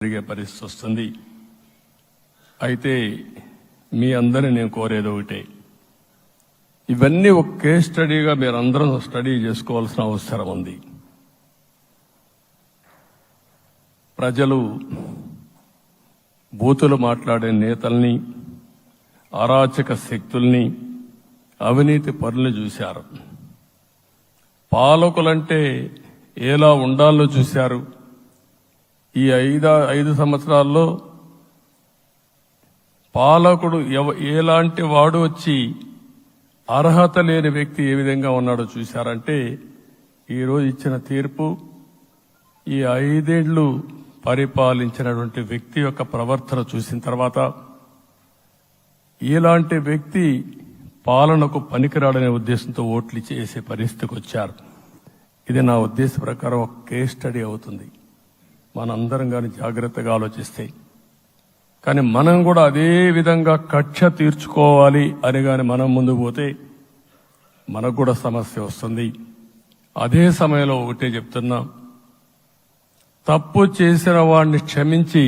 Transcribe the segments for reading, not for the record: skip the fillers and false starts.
జరిగే పరిస్థితి వస్తుంది. అయితే మీ అందరినీ నేను కోరేది ఒకటే, ఇవన్నీ ఒక కేస్ స్టడీగా మీరందరూ స్టడీ చేసుకోవాల్సిన అవసరం ఉంది. ప్రజలు బూతులు మాట్లాడే నేతల్ని, అరాచక శక్తుల్ని, అవినీతి పరుల్ని చూశారు. పాలకులంటే ఎలా ఉండాలో చూశారు. ఈ 5 సంవత్సరాల్లో పాలకుడు ఎలాంటి వాడు వచ్చి అర్హత లేని వ్యక్తి ఏ విధంగా ఉన్నాడో చూశారంటే, ఈరోజు ఇచ్చిన తీర్పు ఈ 5 ఏళ్లు పరిపాలించినటువంటి వ్యక్తి యొక్క ప్రవర్తన చూసిన తర్వాత ఇలాంటి వ్యక్తి పాలనకు పనికిరాడనే ఉద్దేశంతో ఓట్లు చేసే పరిస్థితికి వచ్చారు. ఇది నా ఉద్దేశ ప్రకారం ఒక కేస్ స్టడీ అవుతుంది. మనందరం కానీ జాగ్రత్తగా ఆలోచిస్తే, కానీ మనం కూడా అదే విధంగా కక్ష తీర్చుకోవాలి అని కానీ మనం ముందుకు పోతే మనకు కూడా సమస్య వస్తుంది. అదే సమయంలో ఒకటే చెప్తున్నా, తప్పు చేసిన వాడిని క్షమించి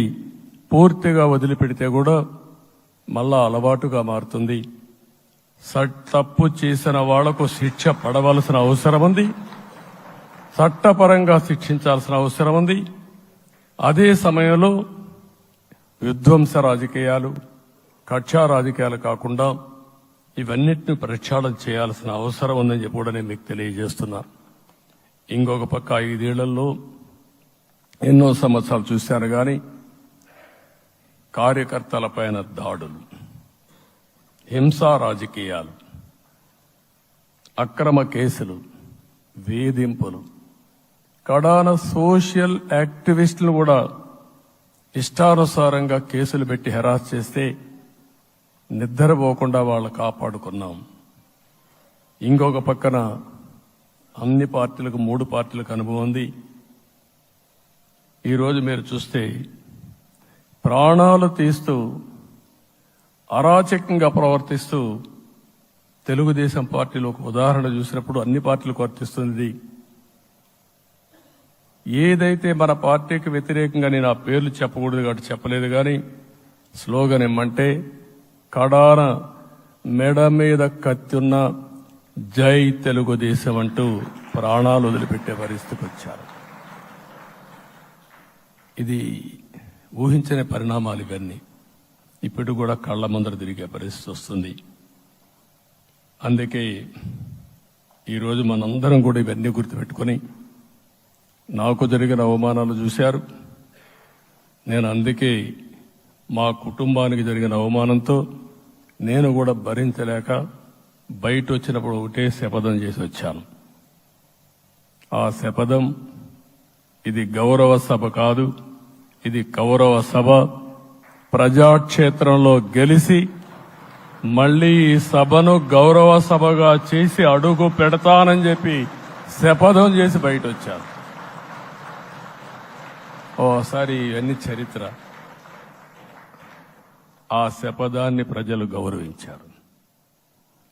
పూర్తిగా వదిలిపెడితే కూడా మళ్ళా అలవాటుగా మారుతుంది. తప్పు చేసిన వాళ్లకు శిక్ష పడవలసిన అవసరం ఉంది, చట్టపరంగా శిక్షించాల్సిన అవసరం ఉంది. అదే సమయంలో విధ్వంస రాజకీయాలు, కక్షా రాజకీయాలు కాకుండా ఇవన్నిటిని ప్రక్షాళన చేయాల్సిన అవసరం ఉందని చెప్పి కూడా నేను మీకు తెలియజేస్తున్నా. ఇంకొక పక్క 5 ఏళ్లలో ఎన్నో సంవత్సరాలు చూశాను, కానీ కార్యకర్తలపైన దాడులు, హింసా రాజకీయాలు, అక్రమ కేసులు, వేధింపులు, కడాన సోషల్ యాక్టివిస్టులు కూడా ఇష్టానుసారంగా కేసులు పెట్టి హెరాస్ చేస్తే నిద్రపోకుండా వాళ్ళు కాపాడుకున్నాం. ఇంకొక పక్కన అన్ని పార్టీలకు 3 పార్టీలకు అనుభవం ఉంది. ఈరోజు మీరు చూస్తే ప్రాణాలు తీస్తూ అరాచకంగా ప్రవర్తిస్తూ తెలుగుదేశం పార్టీలో ఒక ఉదాహరణ చూసినప్పుడు అన్ని పార్టీలకు వర్తిస్తుంది. ఏదైతే మన పార్టీకి వ్యతిరేకంగా నేను ఆ పేర్లు చెప్పకూడదు కాబట్టి చెప్పలేదు, కానీ స్లోగన్ ఏమంటే కడాన మెడ మీద కత్తున్న జై తెలుగుదేశం అంటూ ప్రాణాలు వదిలిపెట్టే పరిస్థితికి వచ్చారు. ఇది ఊహించని పరిణామాలు. ఇవన్నీ ఇప్పుడు కూడా కళ్ల ముందర తిరిగే పరిస్థితి వస్తుంది. అందుకే ఈరోజు మనందరం కూడా ఇవన్నీ గుర్తుపెట్టుకుని, నాకు జరిగిన అవమానాలు చూశారు. నేను అందుకే మా కుటుంబానికి జరిగిన అవమానంతో నేను కూడా భరించలేక బయట వచ్చినప్పుడు ఒకటే శపథం చేసి వచ్చాను. ఆ శపథం, ఇది గౌరవ సభ కాదు, ఇది కౌరవ సభ. ప్రజాక్షేత్రంలో గెలిచి మళ్లీ ఈ సభను గౌరవ సభగా చేసి అడుగు పెడతానని చెప్పి శపథం చేసి బయట వచ్చాను. ఓసారి ఇవన్నీ చరిత్ర. ఆ శపథాన్ని ప్రజలు గౌరవించారు.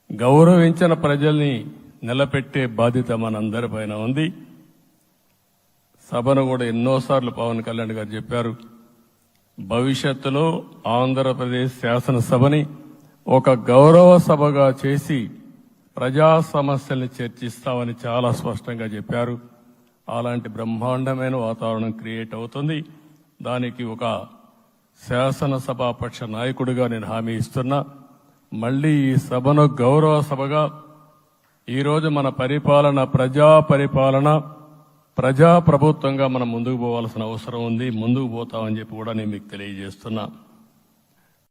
గౌరవించిన ప్రజల్ని నిలబెట్టే బాధ్యత మనందరిపైన ఉంది. సభను కూడా ఎన్నోసార్లు పవన్ కళ్యాణ్ గారు చెప్పారు, భవిష్యత్తులో ఆంధ్రప్రదేశ్ శాసనసభని ఒక గౌరవ సభగా చేసి ప్రజా సమస్యల్ని చర్చిస్తామని చాలా స్పష్టంగా చెప్పారు. అలాంటి బ్రహ్మాండమైన వాతావరణం క్రియేట్ అవుతుంది. దానికి ఒక శాసనసభాపక్ష నాయకుడిగా నేను హామీ ఇస్తున్నా. మళ్లీ ఈ సభను గౌరవ సభగా, ఈరోజు మన పరిపాలన ప్రజా ప్రభుత్వంగా మనం ముందుకు పోవాల్సిన అవసరం ఉంది. ముందుకు పోతామని చెప్పి కూడా నేను మీకు తెలియజేస్తున్నా.